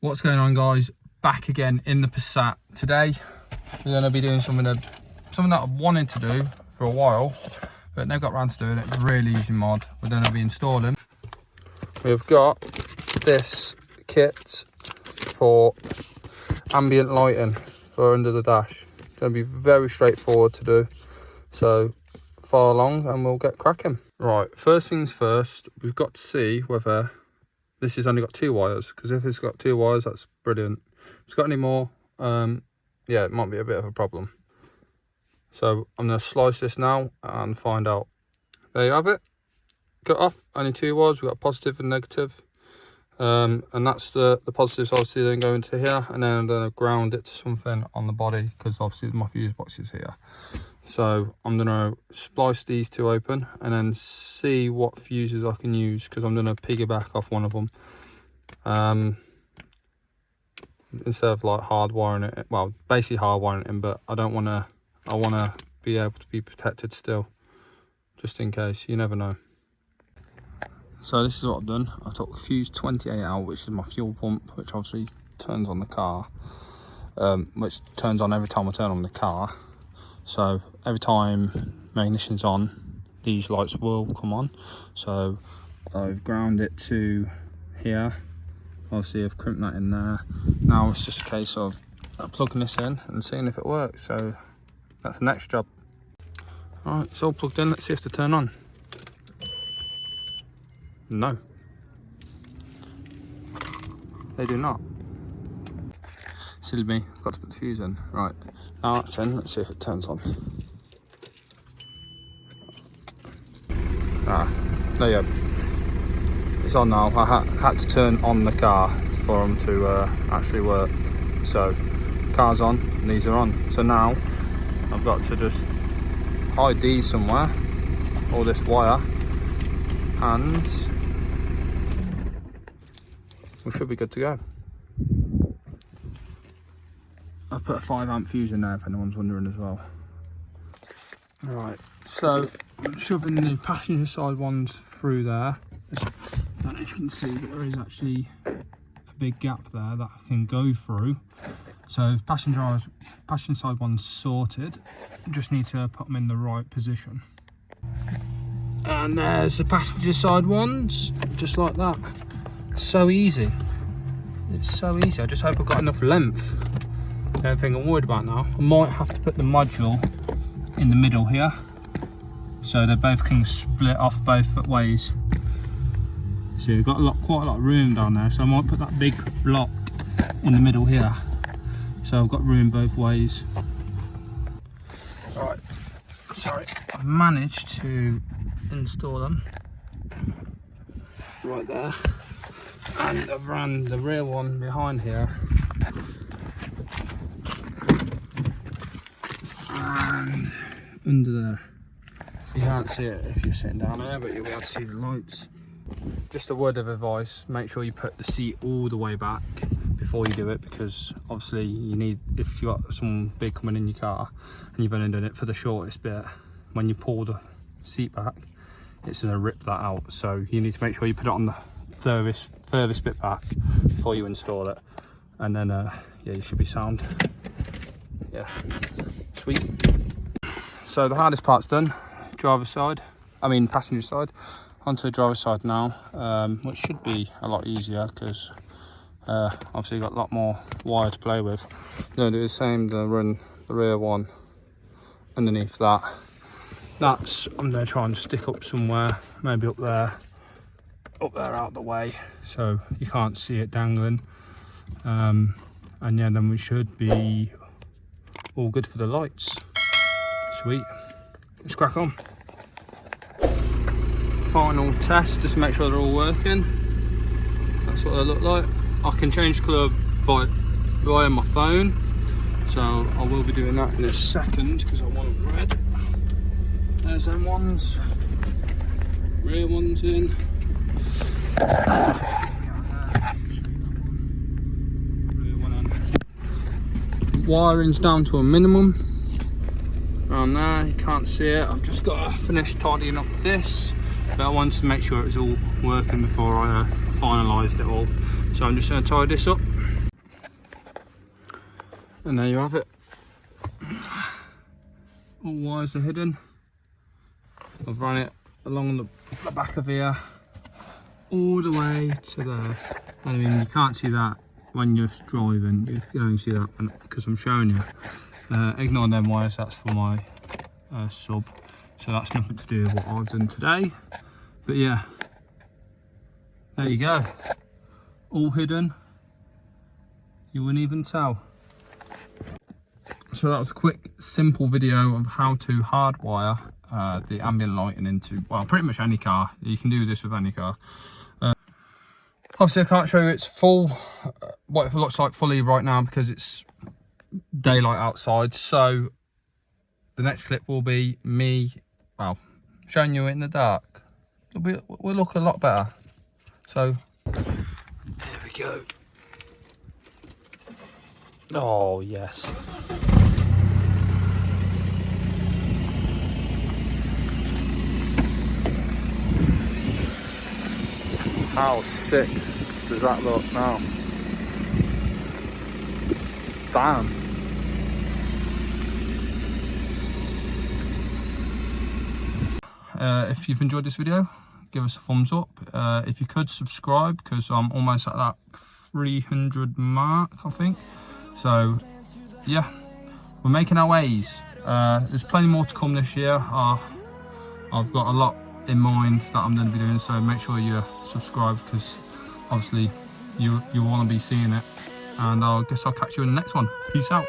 What's going on, guys? Back again in the Passat. Today we're going to be doing something that I've wanted to do for a while, but never got around to doing it. It's a really easy mod. We're going to be installing. We've got this kit for ambient lighting for under the dash. It's going to be very straightforward to do, so follow along and we'll get cracking. Right, first things first, we've got to see whether this has only got 2 wires, because if it's got 2 wires, that's brilliant. If it's got any more, yeah, it might be a bit of a problem. So I'm going to slice this now and find out. There you have it. Cut off, only 2 wires. We've got positive and negative. And that's the positives obviously then go into here, and then I'm going to ground it to something on the body, because obviously my fuse box is here. So I'm going to splice these 2 open and then see what fuses I can use, because I'm going to piggyback off one of them instead of like hard wiring it. Well, basically hard wiring it in, but I don't want to. I want to be able to be protected still, just in case. You never know. So this is what I've done. I took fuse 28 out, which is my fuel pump, which obviously turns on the car, which turns on every time I turn on the car. So every time my ignition's on, these lights will come on. So I've ground it to here. Obviously I've crimped that in there. Now it's just a case of plugging this in and seeing if it works. So that's the next job. All right, it's all plugged in. Let's see if they turn on. No, they do not. Silly me, I've got to put the fuse in. Right, now that's in, let's see if it turns on. Ah, there you go. It's on now. I had to turn on the car for them to actually work. So, car's on, and these are on. So now, I've got to just hide these somewhere, all this wire, and we should be good to go. I put a 5 amp fuse in there if anyone's wondering as well. Right, so I'm shoving the passenger side ones through there. I don't know if you can see, but there is actually a big gap there that I can go through. So passenger side ones sorted. Just need to put them in the right position. And there's the passenger side ones, just like that. So easy. It's so easy. I just hope I've got enough length. The only thing I'm worried about now, I might have to put the module in the middle here, so they both can split off both ways. So you've got quite a lot of room down there, so I might put that big block in the middle here, so I've got room both ways. Right, sorry, I've managed to install them right there, and I've ran the rear one behind here, and under there. You can't see it if you're sitting down there, but you'll be able to see the lights. Just a word of advice, make sure you put the seat all the way back before you do it, because obviously you need, if you've got someone big coming in your car and you've only done it for the shortest bit, when you pull the seat back, it's going to rip that out. So you need to make sure you put it on the furthest bit back before you install it, and then yeah, you should be sound. Yeah, sweet. So the hardest part's done. Passenger side. Onto the driver's side now, which should be a lot easier, because obviously you've got a lot more wire to play with. I'm going to do the same, to run the rear one underneath that. I'm going to try and stick up somewhere, maybe up there out the way, so you can't see it dangling. And yeah, then we should be all good for the lights. Sweet, let's crack on. Final test, just to make sure they're all working. That's what they look like. I can change colour via my phone, so I will be doing that in a second, because I want them red. There's them ones, rear ones in. Wiring's down to a minimum around there, you can't see it. I've just got to finish tidying up this, but I wanted to make sure it was all working before I finalised it all. So I'm just going to tie this up And there you have it. All wires are hidden. I've run it along the back of here all the way to there. I mean, you can't see that when you're driving, you can only see that because I'm showing you. Ignore them wires, that's for my sub, so that's nothing to do with what I've done today. But yeah, there you go, all hidden, you wouldn't even tell. So that was a quick simple video of how to hardwire the ambient lighting into, well, pretty much any car. You can do this with any car. Obviously I can't show you its full, what it looks like fully right now because it's daylight outside. So the next clip will be me, well, showing you it in the dark. We'll look a lot better. So there we go. Oh yes. How sick does that look now? Damn. If you've enjoyed this video, give us a thumbs up. If you could subscribe, because I'm almost at that 300 mark, I think. So yeah, we're making our ways. There's plenty more to come this year. I've got a lot in mind that I'm going to be doing, so make sure you subscribe because obviously you want to be seeing it. And I guess I'll catch you in the next one. Peace out.